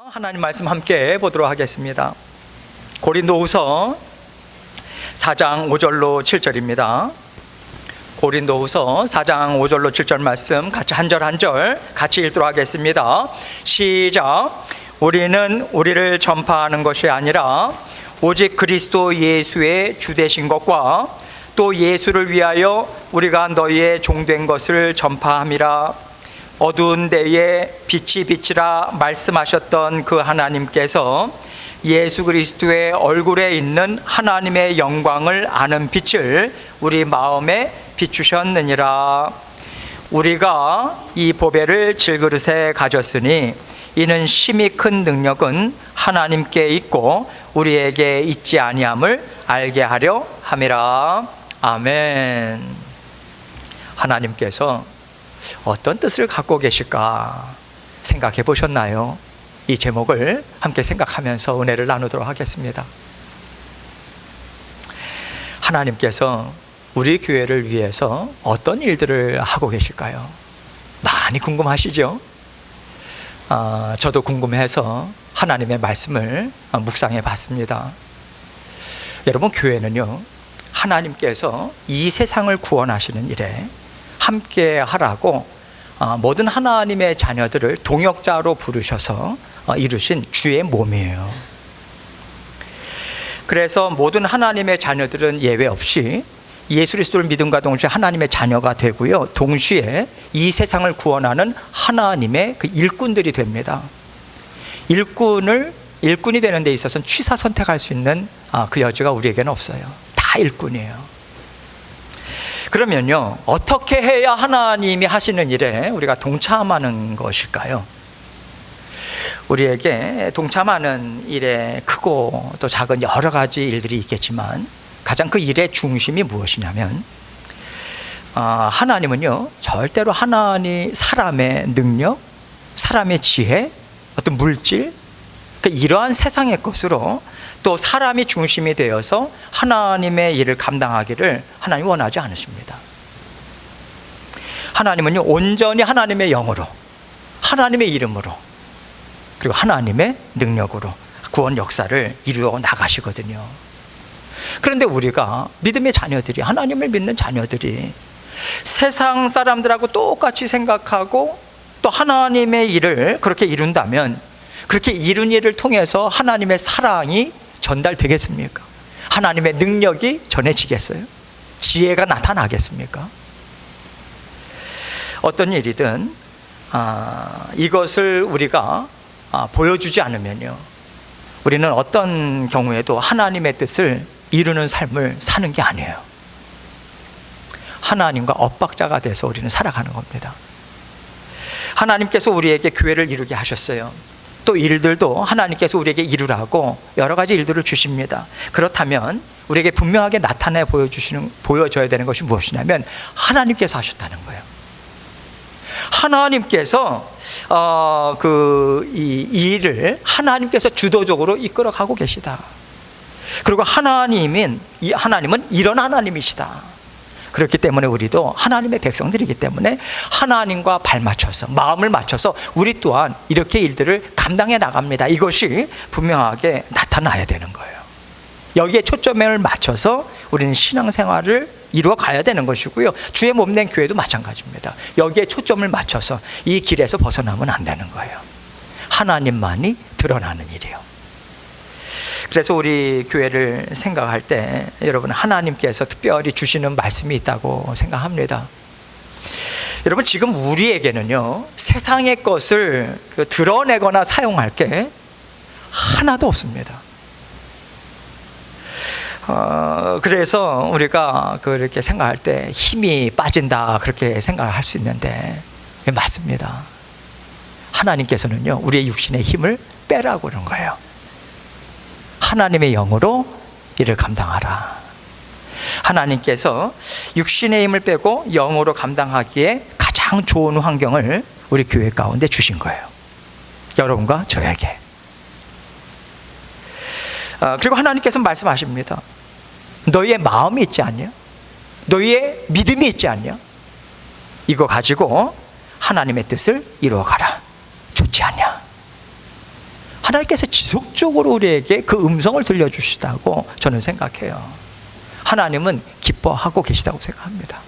하나님 말씀 함께 보도록 하겠습니다. 고린도후서 4장 5절로 7절입니다. 고린도후서 4장 5절로 7절 말씀 같이 한 절 한 절 같이 읽도록 하겠습니다. 시작. 우리는 우리를 전파하는 것이 아니라 오직 그리스도 예수의 주 되신 것과 또 예수를 위하여 우리가 너희의 종된 것을 전파함이라. 어두운 데에 빛이 비치라 말씀하셨던 그 하나님께서 예수 그리스도의 얼굴에 있는 하나님의 영광을 아는 빛을 우리 마음에 비추셨느니라. 우리가 이 보배를 질그릇에 가졌으니 이는 심히 큰 능력은 하나님께 있고 우리에게 있지 아니함을 알게 하려 함이라. 아멘. 하나님께서 어떤 뜻을 갖고 계실까 생각해 보셨나요? 이 제목을 함께 생각하면서 은혜를 나누도록 하겠습니다. 하나님께서 우리 교회를 위해서 어떤 일들을 하고 계실까요? 많이 궁금하시죠? 저도 궁금해서 하나님의 말씀을 묵상해 봤습니다. 여러분, 교회는요, 하나님께서 이 세상을 구원하시는 일에 함께 하라고 모든 하나님의 자녀들을 동역자로 부르셔서 이루신 주의 몸이에요. 그래서 모든 하나님의 자녀들은 예외 없이 예수 그리스도를 믿음과 동시에 하나님의 자녀가 되고요, 동시에 이 세상을 구원하는 하나님의 그 일꾼들이 됩니다. 일꾼이 되는 데 있어서는 취사 선택할 수 있는 그 여지가 우리에게는 없어요. 다 일꾼이에요. 그러면요, 어떻게 해야 하나님이 하시는 일에 우리가 동참하는 것일까요? 우리에게 동참하는 일에 크고 또 작은 여러 가지 일들이 있겠지만 가장 그 일의 중심이 무엇이냐면, 하나님은요, 절대로 사람의 능력, 사람의 지혜, 어떤 물질, 이러한 세상의 것으로 또 사람이 중심이 되어서 하나님의 일을 감당하기를 하나님이 원하지 않으십니다. 하나님은요, 온전히 하나님의 영으로, 하나님의 이름으로, 그리고 하나님의 능력으로 구원 역사를 이루어 나가시거든요. 그런데 우리가 믿음의 자녀들이, 하나님을 믿는 자녀들이 세상 사람들하고 똑같이 생각하고 또 하나님의 일을 그렇게 이룬다면, 그렇게 이룬 일을 통해서 하나님의 사랑이 전달되겠습니까? 하나님의 능력이 전해지겠어요? 지혜가 나타나겠습니까? 어떤 일이든 이것을 우리가 보여주지 않으면요, 우리는 어떤 경우에도 하나님의 뜻을 이루는 삶을 사는 게 아니에요. 하나님과 엇박자가 돼서 우리는 살아가는 겁니다. 하나님께서 우리에게 교회를 이루게 하셨어요. 또 일들도 하나님께서 우리에게 이루라고 여러 가지 일들을 주십니다. 그렇다면 우리에게 분명하게 나타내 보여줘야 되는 것이 무엇이냐면, 하나님께서 하셨다는 거예요. 하나님께서 이 일을 하나님께서 주도적으로 이끌어가고 계시다. 그리고 하나님은 이런 하나님이시다. 그렇기 때문에 우리도 하나님의 백성들이기 때문에 하나님과 발맞춰서, 마음을 맞춰서 우리 또한 이렇게 일들을 감당해 나갑니다. 이것이 분명하게 나타나야 되는 거예요. 여기에 초점을 맞춰서 우리는 신앙생활을 이루어 가야 되는 것이고요, 주의 몸된 교회도 마찬가지입니다. 여기에 초점을 맞춰서 이 길에서 벗어나면 안 되는 거예요. 하나님만이 드러나는 일이에요. 그래서 우리 교회를 생각할 때 여러분, 하나님께서 특별히 주시는 말씀이 있다고 생각합니다. 여러분, 지금 우리에게는요, 세상의 것을 드러내거나 사용할 게 하나도 없습니다. 그래서 우리가 그렇게 생각할 때 힘이 빠진다, 그렇게 생각을 할 수 있는데 맞습니다. 하나님께서는요, 우리의 육신의 힘을 빼라고 그런 거예요. 하나님의 영으로 이를 감당하라. 하나님께서 육신의 힘을 빼고 영으로 감당하기에 가장 좋은 환경을 우리 교회 가운데 주신 거예요. 여러분과 저에게. 그리고 하나님께서 말씀하십니다. 너희의 마음이 있지 않냐? 너희의 믿음이 있지 않냐? 이거 가지고 하나님의 뜻을 이루어가라. 좋지 않냐? 하나님께서 지속적으로 우리에게 그 음성을 들려주시다고 저는 생각해요. 하나님은 기뻐하고 계시다고 생각합니다.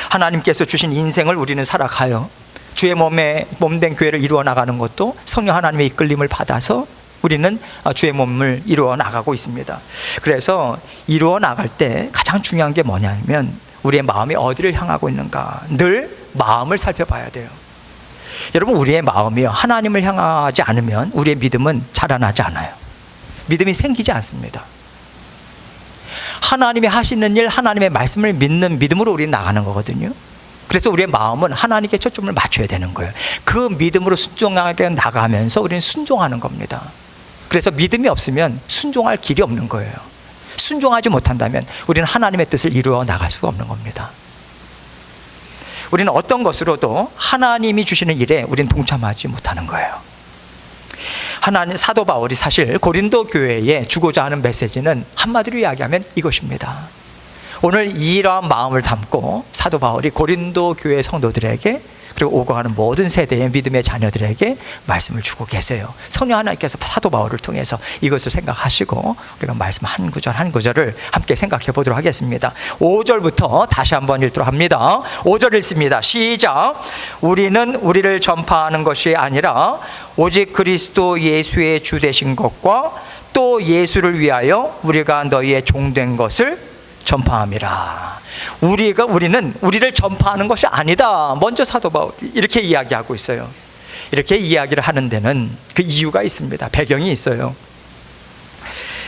하나님께서 주신 인생을 우리는 살아가요. 주의 몸된 교회를 이루어 나가는 것도 성령 하나님의 이끌림을 받아서 우리는 주의 몸을 이루어 나가고 있습니다. 그래서 이루어 나갈 때 가장 중요한 게 뭐냐면 우리의 마음이 어디를 향하고 있는가, 늘 마음을 살펴봐야 돼요. 여러분, 우리의 마음이요, 하나님을 향하지 않으면 우리의 믿음은 자라나지 않아요. 믿음이 생기지 않습니다. 하나님이 하시는 일, 하나님의 말씀을 믿는 믿음으로 우리는 나가는 거거든요. 그래서 우리의 마음은 하나님께 초점을 맞춰야 되는 거예요. 그 믿음으로 순종하게 나가면서 우리는 순종하는 겁니다. 그래서 믿음이 없으면 순종할 길이 없는 거예요. 순종하지 못한다면 우리는 하나님의 뜻을 이루어 나갈 수가 없는 겁니다. 우리는 어떤 것으로도 하나님이 주시는 일에 우리는 동참하지 못하는 거예요. 사도 바울이 사실 고린도 교회에 주고자 하는 메시지는 한마디로 이야기하면 이것입니다. 오늘 이러한 마음을 담고 사도 바울이 고린도 교회 성도들에게, 그리고 오고 가는 모든 세대의 믿음의 자녀들에게 말씀을 주고 계세요. 성령 하나님께서 사도 바울을 통해서 이것을 생각하시고 우리가 말씀 한 구절 한 구절을 함께 생각해 보도록 하겠습니다. 5절부터 다시 한번 읽도록 합니다. 5절 읽습니다. 시작. 우리는 우리를 전파하는 것이 아니라 오직 그리스도 예수의 주 되신 것과 또 예수를 위하여 우리가 너희의 종된 것을 전파함이라. 우리는 우리를 전파하는 것이 아니다. 먼저 사도 바울이 이렇게 이야기하고 있어요. 이렇게 이야기를 하는 데는 그 이유가 있습니다. 배경이 있어요.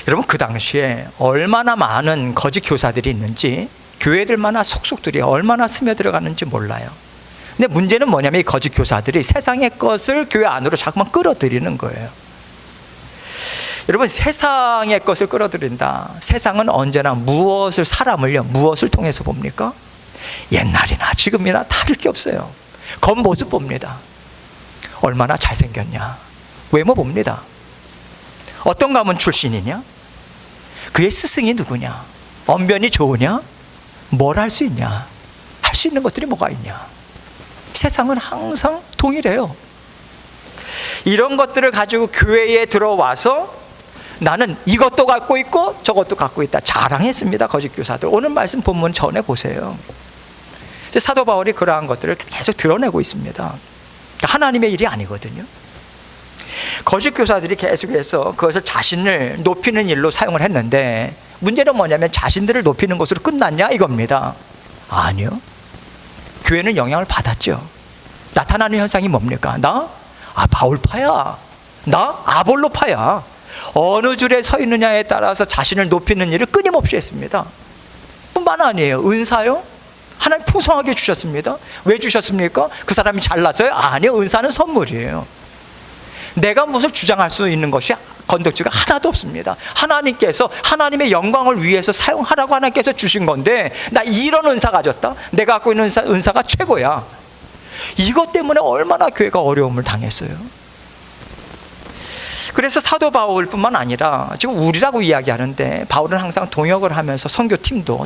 여러분, 그 당시에 얼마나 많은 거짓 교사들이 있는지, 교회들마다 속속들이 얼마나 스며들어가는지 몰라요. 근데 문제는 뭐냐면 이 거짓 교사들이 세상의 것을 교회 안으로 자꾸만 끌어들이는 거예요. 여러분, 세상의 것을 끌어들인다. 세상은 언제나 사람을요, 무엇을 통해서 봅니까? 옛날이나 지금이나 다를 게 없어요. 겉모습 봅니다. 얼마나 잘생겼냐, 외모 봅니다. 어떤 가문 출신이냐, 그의 스승이 누구냐, 언변이 좋으냐, 뭘 할 수 있냐, 할 수 있는 것들이 뭐가 있냐. 세상은 항상 동일해요. 이런 것들을 가지고 교회에 들어와서 나는 이것도 갖고 있고 저것도 갖고 있다 자랑했습니다. 거짓 교사들. 오늘 말씀 본문 전해 보세요. 사도 바울이 그러한 것들을 계속 드러내고 있습니다. 그러니까 하나님의 일이 아니거든요. 거짓 교사들이 계속해서 그것을 자신을 높이는 일로 사용을 했는데, 문제는 뭐냐면 자신들을 높이는 것으로 끝났냐 이겁니다. 아니요. 교회는 영향을 받았죠. 나타나는 현상이 뭡니까? 나 바울파야, 나 아볼로파야. 어느 줄에 서 있느냐에 따라서 자신을 높이는 일을 끊임없이 했습니다. 뿐만 아니에요. 은사요? 하나님 풍성하게 주셨습니다. 왜 주셨습니까? 그 사람이 잘나서요? 아니요. 은사는 선물이에요. 내가 무엇을 주장할 수 있는 것이 건덕지가 하나도 없습니다. 하나님께서 하나님의 영광을 위해서 사용하라고 하나님께서 주신 건데, 나 이런 은사 가졌다? 내가 갖고 있는 은사가 최고야. 이것 때문에 얼마나 교회가 어려움을 당했어요. 그래서 사도 바울뿐만 아니라 지금 우리라고 이야기하는데, 바울은 항상 동역을 하면서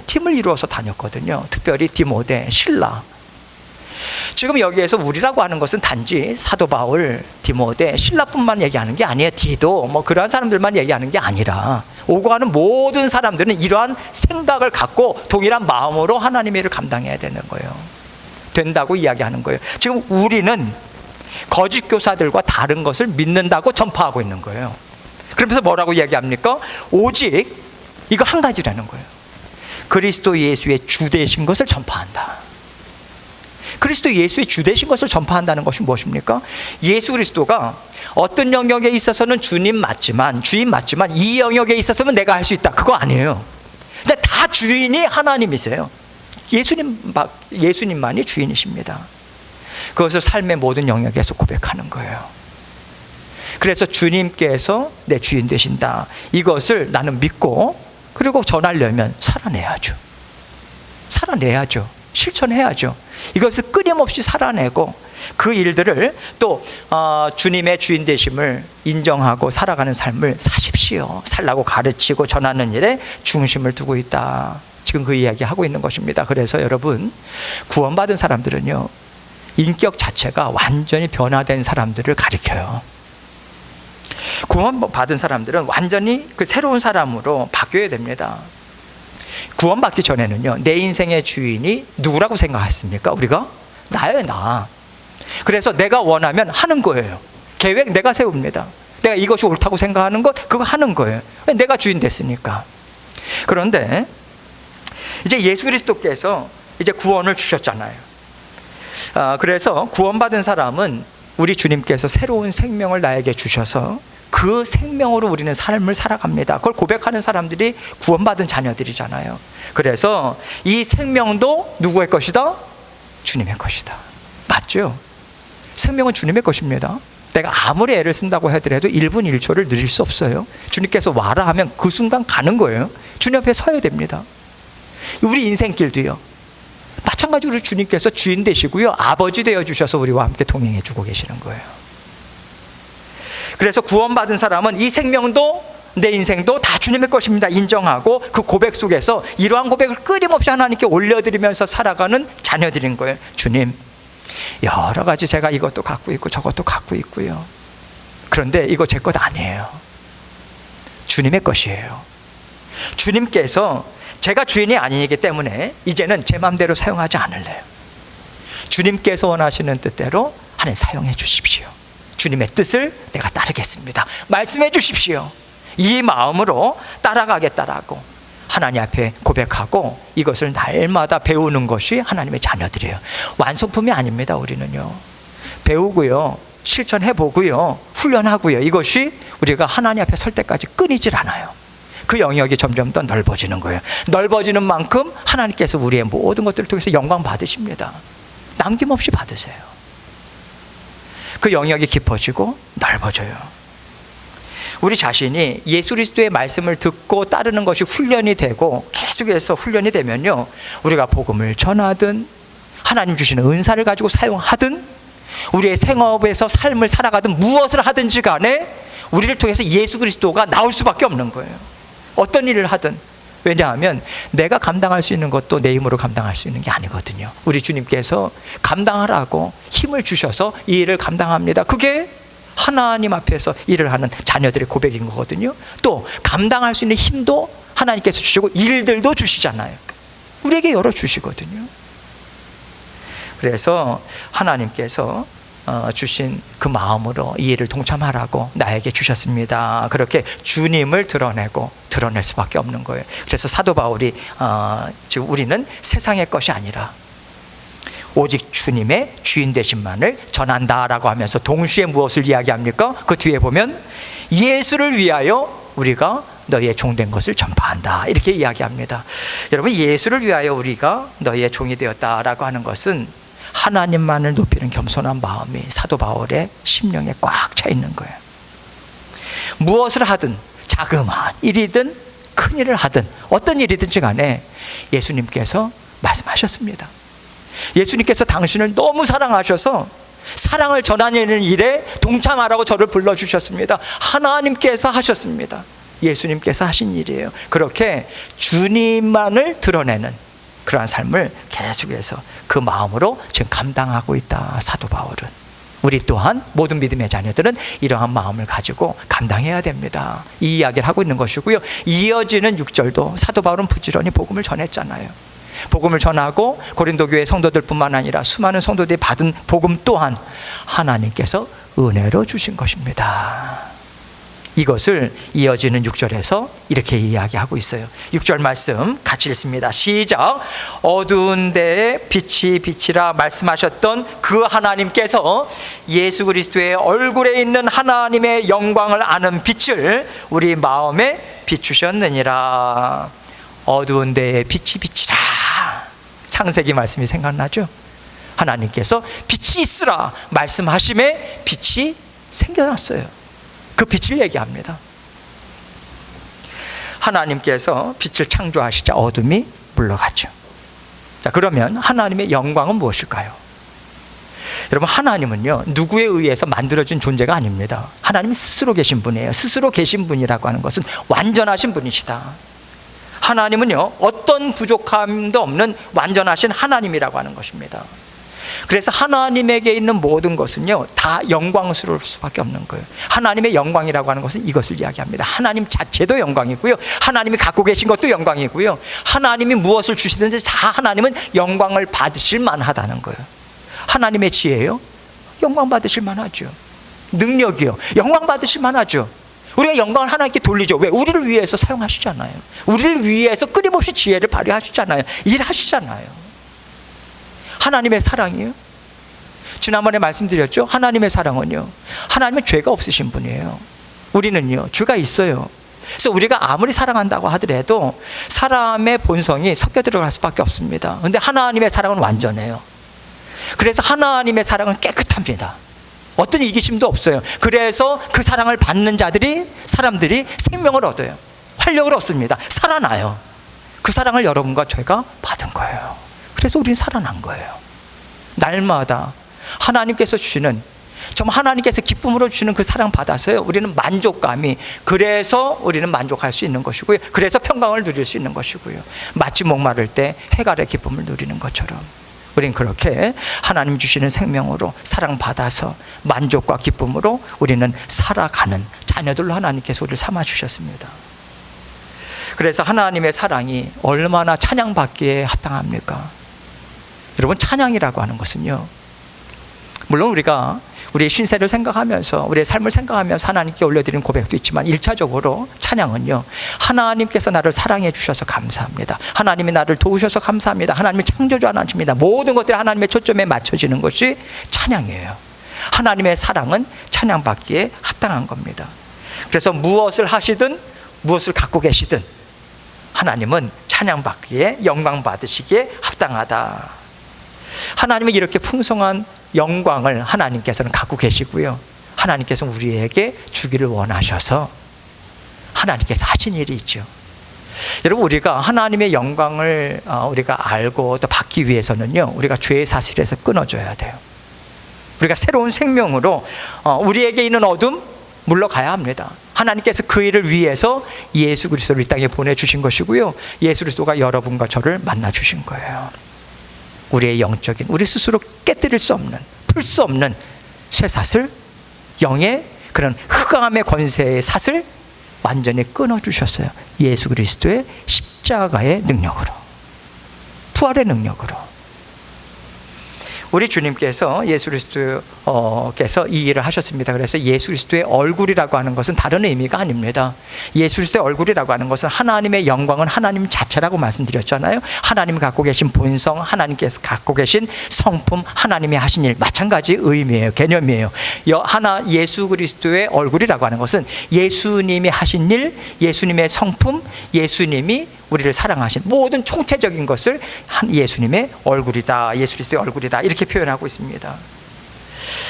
팀을 이루어서 다녔거든요. 특별히 디모데, 실라. 지금 여기에서 우리라고 하는 것은 단지 사도 바울, 디모데, 실라뿐만 얘기하는 게 아니에요. 디도 그러한 사람들만 얘기하는 게 아니라 오고 가는 모든 사람들은 이러한 생각을 갖고 동일한 마음으로 하나님의 일을 감당해야 되는 거예요. 된다고 이야기하는 거예요. 지금 우리는 거짓 교사들과 다른 것을 믿는다고 전파하고 있는 거예요. 그러면서 뭐라고 이야기합니까? 오직 이거 한 가지라는 거예요. 그리스도 예수의 주 되신 것을 전파한다. 그리스도 예수의 주 되신 것을 전파한다는 것이 무엇입니까? 예수 그리스도가 어떤 영역에 있어서는 주인 맞지만 이 영역에 있어서는 내가 할 수 있다, 그거 아니에요. 근데 다 주인이 하나님이세요. 예수님만이 주인이십니다. 그것을 삶의 모든 영역에서 고백하는 거예요. 그래서 주님께서 내 주인 되신다, 이것을 나는 믿고, 그리고 전하려면 살아내야죠. 실천해야죠. 이것을 끊임없이 살아내고 그 일들을 또 주님의 주인 되심을 인정하고 살아가는 삶을 사십시오. 살라고 가르치고 전하는 일에 중심을 두고 있다. 지금 그 이야기 하고 있는 것입니다. 그래서 여러분, 구원받은 사람들은요, 인격 자체가 완전히 변화된 사람들을 가리켜요. 구원받은 사람들은 완전히 그 새로운 사람으로 바뀌어야 됩니다. 구원받기 전에는요, 내 인생의 주인이 누구라고 생각했습니까? 우리가? 나예요, 나. 그래서 내가 원하면 하는 거예요. 계획 내가 세웁니다. 내가 이것이 옳다고 생각하는 것, 그거 하는 거예요. 내가 주인 됐으니까. 그런데 이제 예수 그리스도께서 이제 구원을 주셨잖아요. 그래서 구원받은 사람은 우리 주님께서 새로운 생명을 나에게 주셔서 그 생명으로 우리는 삶을 살아갑니다. 그걸 고백하는 사람들이 구원받은 자녀들이잖아요. 그래서 이 생명도 누구의 것이다? 주님의 것이다. 맞죠? 생명은 주님의 것입니다. 내가 아무리 애를 쓴다고 하더라도 1분 1초를 느릴 수 없어요. 주님께서 와라 하면 그 순간 가는 거예요. 주님 앞에 서야 됩니다. 우리 인생길도요, 마찬가지로 주님께서 주인 되시고요, 아버지 되어주셔서 우리와 함께 동행해 주고 계시는 거예요. 그래서 구원받은 사람은 이 생명도 내 인생도 다 주님의 것입니다 인정하고, 그 고백 속에서 이러한 고백을 끊임없이 하나님께 올려드리면서 살아가는 자녀들인 거예요. 주님, 여러 가지 제가 이것도 갖고 있고 저것도 갖고 있고요, 그런데 이거 제 것 아니에요. 주님의 것이에요. 주님께서 제가 주인이 아니기 때문에 이제는 제 마음대로 사용하지 않을래요. 주님께서 원하시는 뜻대로 하나님 사용해 주십시오. 주님의 뜻을 내가 따르겠습니다. 말씀해 주십시오. 이 마음으로 따라가겠다라고 하나님 앞에 고백하고 이것을 날마다 배우는 것이 하나님의 자녀들이에요. 완성품이 아닙니다. 우리는요, 배우고요, 실천해보고요, 훈련하고요, 이것이 우리가 하나님 앞에 설 때까지 끊이질 않아요. 그 영역이 점점 더 넓어지는 거예요. 넓어지는 만큼 하나님께서 우리의 모든 것들을 통해서 영광 받으십니다. 남김없이 받으세요. 그 영역이 깊어지고 넓어져요. 우리 자신이 예수 그리스도의 말씀을 듣고 따르는 것이 훈련이 되고 계속해서 훈련이 되면요, 우리가 복음을 전하든 하나님 주시는 은사를 가지고 사용하든 우리의 생업에서 삶을 살아가든 무엇을 하든지 간에 우리를 통해서 예수 그리스도가 나올 수밖에 없는 거예요. 어떤 일을 하든. 왜냐하면 내가 감당할 수 있는 것도 내 힘으로 감당할 수 있는 게 아니거든요. 우리 주님께서 감당하라고 힘을 주셔서 이 일을 감당합니다. 그게 하나님 앞에서 일을 하는 자녀들의 고백인 거거든요. 또 감당할 수 있는 힘도 하나님께서 주시고 일들도 주시잖아요. 우리에게 열어주시거든요. 그래서 하나님께서 주신 그 마음으로 이 일을 동참하라고 나에게 주셨습니다. 그렇게 주님을 드러낼 수밖에 없는 거예요. 그래서 사도 바울이 지금 우리는 세상의 것이 아니라 오직 주님의 주인 되심만을 전한다라고 하면서 동시에 무엇을 이야기합니까? 그 뒤에 보면 예수를 위하여 우리가 너희의 종된 것을 전파한다, 이렇게 이야기합니다. 여러분, 예수를 위하여 우리가 너희의 종이 되었다라고 하는 것은 하나님만을 높이는 겸손한 마음이 사도 바울의 심령에 꽉 차 있는 거예요. 무엇을 하든 자그마한 일이든 큰 일을 하든 어떤 일이든지 간에 예수님께서 말씀하셨습니다. 예수님께서 당신을 너무 사랑하셔서 사랑을 전하는 일에 동참하라고 저를 불러주셨습니다. 하나님께서 하셨습니다. 예수님께서 하신 일이에요. 그렇게 주님만을 드러내는 그러한 삶을 계속해서 그 마음으로 지금 감당하고 있다, 사도 바울은. 우리 또한 모든 믿음의 자녀들은 이러한 마음을 가지고 감당해야 됩니다. 이 이야기를 하고 있는 것이고요. 이어지는 6절도 사도 바울은 부지런히 복음을 전했잖아요. 복음을 전하고 고린도 교회 성도들뿐만 아니라 수많은 성도들이 받은 복음 또한 하나님께서 은혜로 주신 것입니다. 이것을 이어지는 6절에서 이렇게 이야기하고 있어요. 6절 말씀 같이 읽습니다. 시작. 어두운 데에 빛이 비치라 말씀하셨던 그 하나님께서 예수 그리스도의 얼굴에 있는 하나님의 영광을 아는 빛을 우리 마음에 비추셨느니라. 어두운 데에 빛이 비치라. 창세기 말씀이 생각나죠? 하나님께서 빛이 있으라 말씀하심에 빛이 생겨났어요. 그 빛을 얘기합니다. 하나님께서 빛을 창조하시자 어둠이 물러갔죠. 자, 그러면 하나님의 영광은 무엇일까요? 여러분, 하나님은요, 누구에 의해서 만들어진 존재가 아닙니다. 하나님이 스스로 계신 분이에요. 스스로 계신 분이라고 하는 것은 완전하신 분이시다. 하나님은요, 어떤 부족함도 없는 완전하신 하나님이라고 하는 것입니다. 그래서 하나님에게 있는 모든 것은요, 다 영광스러울 수밖에 없는 거예요. 하나님의 영광이라고 하는 것은 이것을 이야기합니다. 하나님 자체도 영광이고요, 하나님이 갖고 계신 것도 영광이고요, 하나님이 무엇을 주시든지 다 하나님은 영광을 받으실 만하다는 거예요. 하나님의 지혜요, 영광 받으실 만하죠. 능력이요, 영광 받으실 만하죠. 우리가 영광을 하나님께 돌리죠. 왜? 우리를 위해서 사용하시잖아요. 우리를 위해서 끊임없이 지혜를 발휘하시잖아요. 일하시잖아요. 하나님의 사랑이요, 지난번에 말씀드렸죠. 하나님의 사랑은요, 하나님은 죄가 없으신 분이에요. 우리는요, 죄가 있어요. 그래서 우리가 아무리 사랑한다고 하더라도 사람의 본성이 섞여 들어갈 수밖에 없습니다. 그런데 하나님의 사랑은 완전해요. 그래서 하나님의 사랑은 깨끗합니다. 어떤 이기심도 없어요. 그래서 그 사랑을 받는 사람들이 생명을 얻어요. 활력을 얻습니다. 살아나요. 그 사랑을 여러분과 저희가 받은 거예요. 그래서 우리는 살아난 거예요. 날마다 하나님께서 주시는, 정말 하나님께서 기쁨으로 주시는 그 사랑 받아서요, 우리는 만족감이, 그래서 우리는 만족할 수 있는 것이고요, 그래서 평강을 누릴 수 있는 것이고요, 마치 목마를 때 해갈의 기쁨을 누리는 것처럼 우리는 그렇게 하나님 주시는 생명으로 사랑받아서 만족과 기쁨으로 우리는 살아가는 자녀들로 하나님께서 우리를 삼아주셨습니다. 그래서 하나님의 사랑이 얼마나 찬양받기에 합당합니까? 여러분, 찬양이라고 하는 것은요, 물론 우리가 우리의 신세를 생각하면서, 우리의 삶을 생각하면서 하나님께 올려드리는 고백도 있지만, 1차적으로 찬양은요, 하나님께서 나를 사랑해 주셔서 감사합니다, 하나님이 나를 도우셔서 감사합니다, 하나님이 창조주 하나님입니다, 모든 것들이 하나님의 초점에 맞춰지는 것이 찬양이에요. 하나님의 사랑은 찬양받기에 합당한 겁니다. 그래서 무엇을 하시든 무엇을 갖고 계시든 하나님은 찬양받기에, 영광 받으시기에 합당하다. 하나님은 이렇게 풍성한 영광을 하나님께서는 갖고 계시고요, 하나님께서 우리에게 주기를 원하셔서 하나님께서 하신 일이 있죠. 여러분, 우리가 하나님의 영광을 우리가 알고 또 받기 위해서는요, 우리가 죄의 사슬에서 끊어져야 돼요. 우리가 새로운 생명으로 우리에게 있는 어둠 물러가야 합니다. 하나님께서 그 일을 위해서 예수 그리스도를 이 땅에 보내주신 것이고요, 예수 그리스도가 여러분과 저를 만나주신 거예요. 우리의 영적인, 우리 스스로 깨뜨릴 수 없는, 풀 수 없는 쇠사슬, 영의 그런 흑암의 권세의 사슬 완전히 끊어주셨어요. 예수 그리스도의 십자가의 능력으로, 부활의 능력으로. 우리 주님께서, 예수 그리스도께서 이 일을 하셨습니다. 그래서 예수 그리스도의 얼굴이라고 하는 것은 다른 의미가 아닙니다. 예수 그리스도의 얼굴이라고 하는 것은 하나님의 영광은 하나님 자체라고 말씀드렸잖아요. 하나님이 갖고 계신 본성, 하나님께서 갖고 계신 성품, 하나님이 하신 일, 마찬가지 의미예요. 개념이에요. 예수 그리스도의 얼굴이라고 하는 것은 예수님이 하신 일, 예수님의 성품, 예수님이 우리를 사랑하신 모든 총체적인 것을 예수님의 얼굴이다, 예수 그리스도의 얼굴이다, 이렇게 표현하고 있습니다.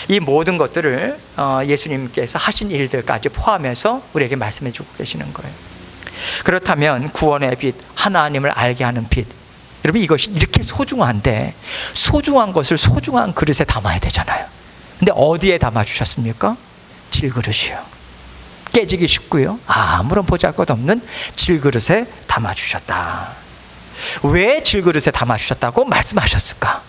이 모든 것들을 예수님께서 하신 일들까지 포함해서 우리에게 말씀해 주고 계시는 거예요. 그렇다면 구원의 빛, 하나님을 알게 하는 빛, 여러분, 이것이 이렇게 소중한데 소중한 것을 소중한 그릇에 담아야 되잖아요. 근데 어디에 담아주셨습니까? 질그릇이요. 깨지기 쉽고요, 아무런 보잘것없는 질그릇에 담아주셨다. 왜 질그릇에 담아주셨다고 말씀하셨을까?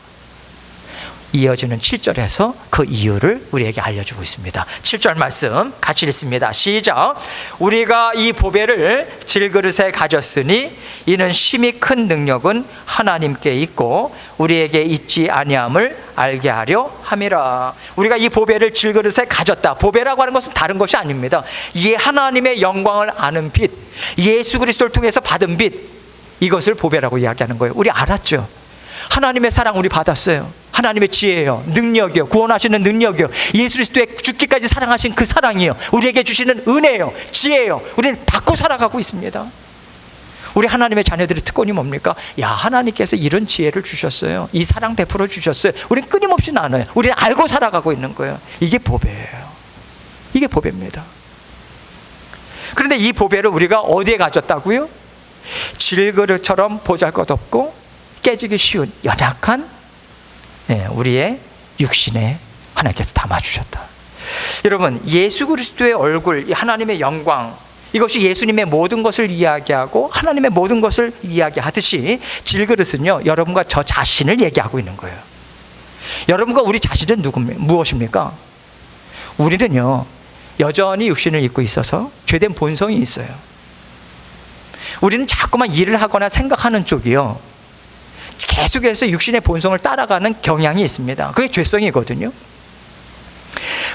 이어지는 7절에서 그 이유를 우리에게 알려주고 있습니다. 7절 말씀 같이 읽습니다. 시작. 우리가 이 보배를 질그릇에 가졌으니 이는 심히 큰 능력은 하나님께 있고 우리에게 있지 아니함을 알게 하려 함이라. 우리가 이 보배를 질그릇에 가졌다. 보배라고 하는 것은 다른 것이 아닙니다. 이 하나님의 영광을 아는 빛, 예수 그리스도를 통해서 받은 빛, 이것을 보배라고 이야기하는 거예요. 우리 알았죠? 하나님의 사랑 우리 받았어요. 하나님의 지혜요, 능력이요, 구원하시는 능력이요, 예수 그리스도의 죽기까지 사랑하신 그 사랑이요, 우리에게 주시는 은혜요, 지혜요, 우리는 받고 살아가고 있습니다. 우리 하나님의 자녀들의 특권이 뭡니까? 야, 하나님께서 이런 지혜를 주셨어요, 이 사랑 베풀어 주셨어요. 우리는 끊임없이 나눠요. 우리는 알고 살아가고 있는 거예요. 이게 보배예요. 이게 보배입니다. 그런데 이 보배를 우리가 어디에 가졌다고요? 질그릇처럼 보잘것없고 깨지기 쉬운 연약한 우리의 육신에 하나님께서 담아주셨다. 여러분, 예수 그리스도의 얼굴, 하나님의 영광, 이것이 예수님의 모든 것을 이야기하고 하나님의 모든 것을 이야기하듯이 질그릇은요, 여러분과 저 자신을 얘기하고 있는 거예요. 여러분과 우리 자신은 무엇입니까? 우리는요, 여전히 육신을 입고 있어서 죄된 본성이 있어요. 우리는 자꾸만 일을 하거나 생각하는 쪽이요, 계속해서 육신의 본성을 따라가는 경향이 있습니다. 그게 죄성이거든요.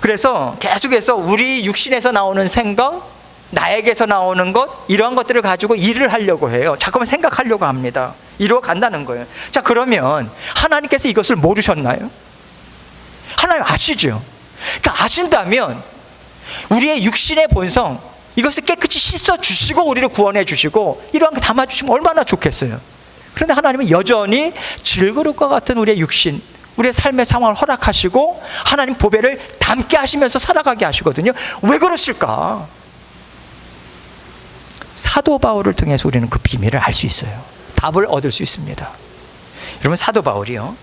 그래서 계속해서 우리 육신에서 나오는 생각, 나에게서 나오는 것, 이러한 것들을 가지고 일을 하려고 해요. 자꾸만 생각하려고 합니다. 이루어 간다는 거예요. 자, 그러면 하나님께서 이것을 모르셨나요? 하나님 아시죠? 그러니까 아신다면 우리의 육신의 본성, 이것을 깨끗이 씻어 주시고 우리를 구원해 주시고 이러한 거 담아 주시면 얼마나 좋겠어요. 그런데 하나님은 여전히 질그릇과 같은 우리의 육신, 우리의 삶의 상황을 허락하시고 하나님 보배를 담게 하시면서 살아가게 하시거든요. 왜 그러실까? 사도 바울을 통해서 우리는 그 비밀을 알 수 있어요. 답을 얻을 수 있습니다. 여러분, 사도 바울이요,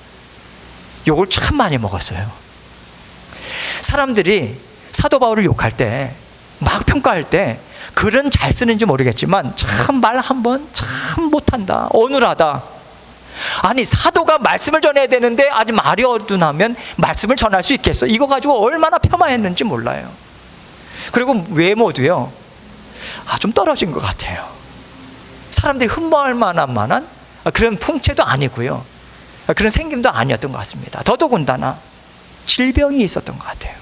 욕을 참 많이 먹었어요. 사람들이 사도 바울을 욕할 때, 막 평가할 때 글은 잘 쓰는지 모르겠지만 참 말 한번 참 못한다, 어눌하다. 아니, 사도가 말씀을 전해야 되는데 아주 말이 어둔하면 말씀을 전할 수 있겠어? 이거 가지고 얼마나 폄하했는지 몰라요. 그리고 외모도요, 좀 떨어진 것 같아요. 사람들이 흠모할 만한 그런 풍채도 아니고요, 그런 생김도 아니었던 것 같습니다. 더더군다나 질병이 있었던 것 같아요.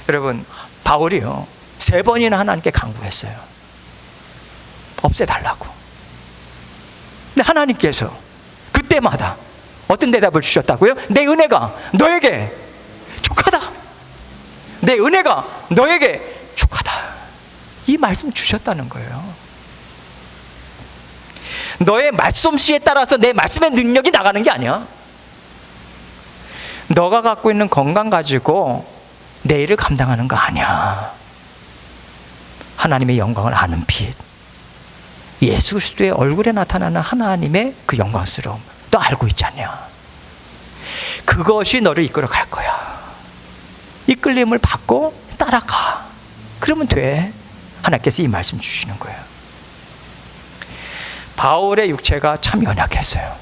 여러분, 바울이요, 3번이나 하나님께 간구했어요. 없애달라고. 근데 하나님께서 그때마다 어떤 대답을 주셨다고요? 내 은혜가 너에게 족하다. 내 은혜가 너에게 족하다. 이 말씀 주셨다는 거예요. 너의 말솜씨에 따라서 내 말씀의 능력이 나가는 게 아니야. 너가 갖고 있는 건강 가지고 내 일을 감당하는 거 아니야. 하나님의 영광을 아는 빛, 예수 그리스도의 얼굴에 나타나는 하나님의 그 영광스러움, 너 알고 있지 않냐? 그것이 너를 이끌어 갈 거야. 이끌림을 받고 따라가. 그러면 돼. 하나님께서 이 말씀 주시는 거예요. 바울의 육체가 참 연약했어요.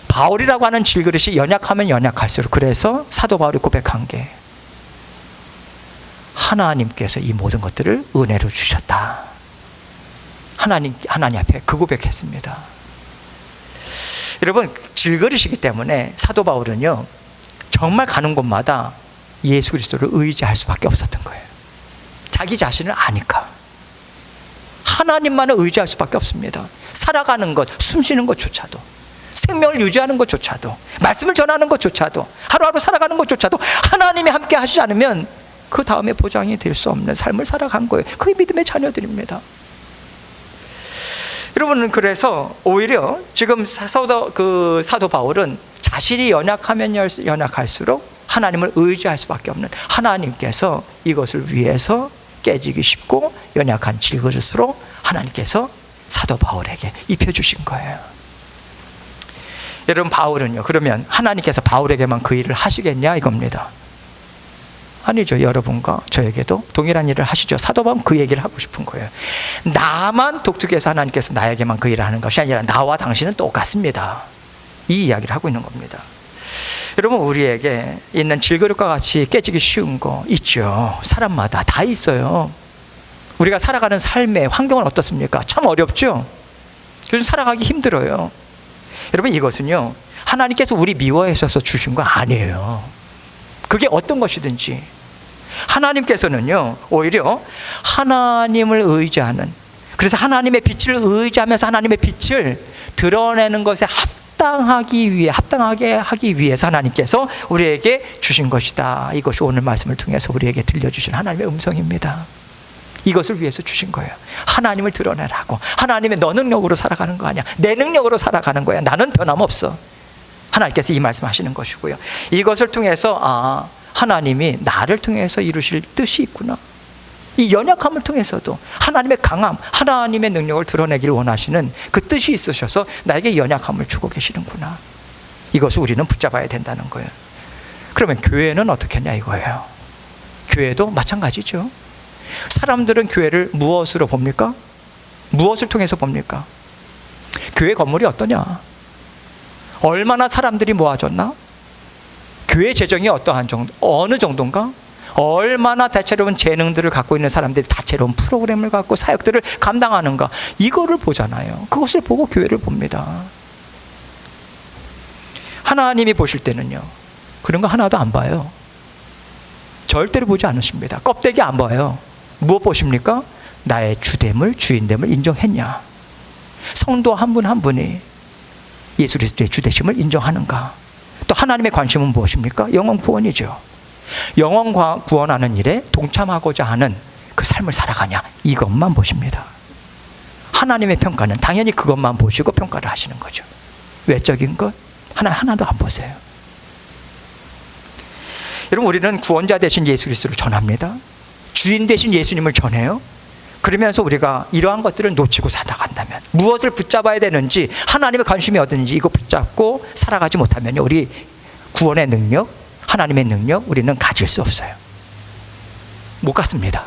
바울이라고 하는 질그릇이 연약하면 연약할수록, 그래서 사도 바울이 고백한 게, 하나님께서 이 모든 것들을 은혜로 주셨다. 하나님 앞에 그 고백했습니다. 여러분, 질그릇이기 때문에 사도 바울은요, 정말 가는 곳마다 예수 그리스도를 의지할 수밖에 없었던 거예요. 자기 자신을 아니까 하나님만을 의지할 수밖에 없습니다. 살아가는 것, 숨쉬는 것조차도, 생명을 유지하는 것조차도, 말씀을 전하는 것조차도, 하루하루 살아가는 것조차도 하나님이 함께 하시지 않으면 그 다음에 보장이 될 수 없는 삶을 살아간 거예요. 그게 믿음의 자녀들입니다. 여러분은 그래서 오히려 지금 사도 바울은 자신이 연약하면 연약할수록 하나님을 의지할 수밖에 없는, 하나님께서 이것을 위해서 깨지기 쉽고 연약한 질그릇으로 하나님께서 사도 바울에게 입혀주신 거예요. 여러분, 바울은요, 그러면 하나님께서 바울에게만 그 일을 하시겠냐 이겁니다. 아니죠. 여러분과 저에게도 동일한 일을 하시죠. 사도 바울은 그 얘기를 하고 싶은 거예요. 나만 독특해서 하나님께서 나에게만 그 일을 하는 것이 아니라 나와 당신은 똑같습니다. 이 이야기를 하고 있는 겁니다. 여러분, 우리에게 있는 질그릇과 같이 깨지기 쉬운 거 있죠. 사람마다 다 있어요. 우리가 살아가는 삶의 환경은 어떻습니까? 참 어렵죠. 요즘 살아가기 힘들어요. 여러분, 이것은요, 하나님께서 우리 미워하셔서 주신 거 아니에요. 그게 어떤 것이든지 하나님께서는요, 오히려 하나님을 의지하는, 그래서 하나님의 빛을 의지하면서 하나님의 빛을 드러내는 것에 합당하게 하기 위해서 하나님께서 우리에게 주신 것이다. 이것이 오늘 말씀을 통해서 우리에게 들려주신 하나님의 음성입니다. 이것을 위해서 주신 거예요. 하나님을 드러내라고. 하나님의 너 능력으로 살아가는 거 아니야. 내 능력으로 살아가는 거야. 나는 변함없어. 하나님께서 이 말씀하시는 것이고요. 이것을 통해서 하나님이 나를 통해서 이루실 뜻이 있구나. 이 연약함을 통해서도 하나님의 강함, 하나님의 능력을 드러내기를 원하시는 그 뜻이 있으셔서 나에게 연약함을 주고 계시는구나. 이것을 우리는 붙잡아야 된다는 거예요. 그러면 교회는 어떻게 했냐 이거예요. 교회도 마찬가지죠. 사람들은 교회를 무엇으로 봅니까? 무엇을 통해서 봅니까? 교회 건물이 어떠냐? 얼마나 사람들이 모아졌나? 교회 재정이 어떠한 정도, 어느 정도인가? 얼마나 다채로운 재능들을 갖고 있는 사람들이 다채로운 프로그램을 갖고 사역들을 감당하는가? 이거를 보잖아요. 그것을 보고 교회를 봅니다. 하나님이 보실 때는요, 그런 거 하나도 안 봐요. 절대로 보지 않으십니다. 껍데기 안 봐요. 무엇 보십니까? 나의 주됨을, 주인됨을 인정했냐? 성도 한 분 한 분이 예수 그리스도의 주되심을 인정하는가? 또 하나님의 관심은 무엇입니까? 영혼 구원이죠. 영혼 구원하는 일에 동참하고자 하는 그 삶을 살아가냐? 이것만 보십니다. 하나님의 평가는 당연히 그것만 보시고 평가를 하시는 거죠. 외적인 것 하나도 안 보세요. 여러분, 우리는 구원자 되신 예수 그리스도를 전합니다. 주인 되신 예수님을 전해요. 그러면서 우리가 이러한 것들을 놓치고 살아간다면, 무엇을 붙잡아야 되는지, 하나님의 관심이 어딘지 이거 붙잡고 살아가지 못하면 우리 구원의 능력, 하나님의 능력 우리는 가질 수 없어요. 못 갖습니다.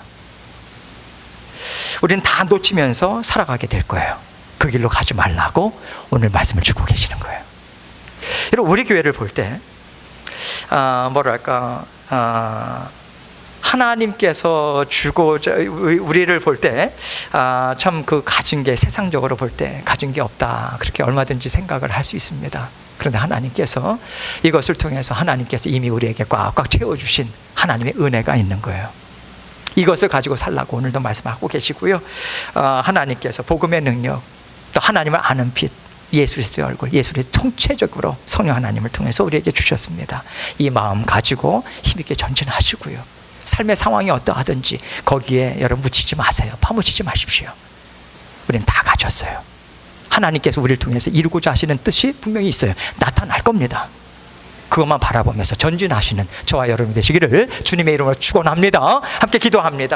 우리는 다 놓치면서 살아가게 될 거예요. 그 길로 가지 말라고 오늘 말씀을 주고 계시는 거예요. 여러분, 우리 교회를 볼 때 하나님께서 주고자, 우리를 볼 때 참 그 가진 게, 세상적으로 볼 때 가진 게 없다, 그렇게 얼마든지 생각을 할 수 있습니다. 그런데 하나님께서 이것을 통해서 하나님께서 이미 우리에게 꽉꽉 채워주신 하나님의 은혜가 있는 거예요. 이것을 가지고 살라고 오늘도 말씀하고 계시고요. 하나님께서 복음의 능력, 또 하나님을 아는 빛, 예수 그리스도의 얼굴, 예수 그리스도 통체적으로 성령 하나님을 통해서 우리에게 주셨습니다. 이 마음 가지고 힘있게 전진하시고요. 삶의 상황이 어떠하든지 거기에 여러분 묻히지 마세요. 파묻히지 마십시오. 우리는 다 가졌어요. 하나님께서 우리를 통해서 이루고자 하시는 뜻이 분명히 있어요. 나타날 겁니다. 그것만 바라보면서 전진하시는 저와 여러분 되시기를 주님의 이름으로 축원합니다. 함께 기도합니다.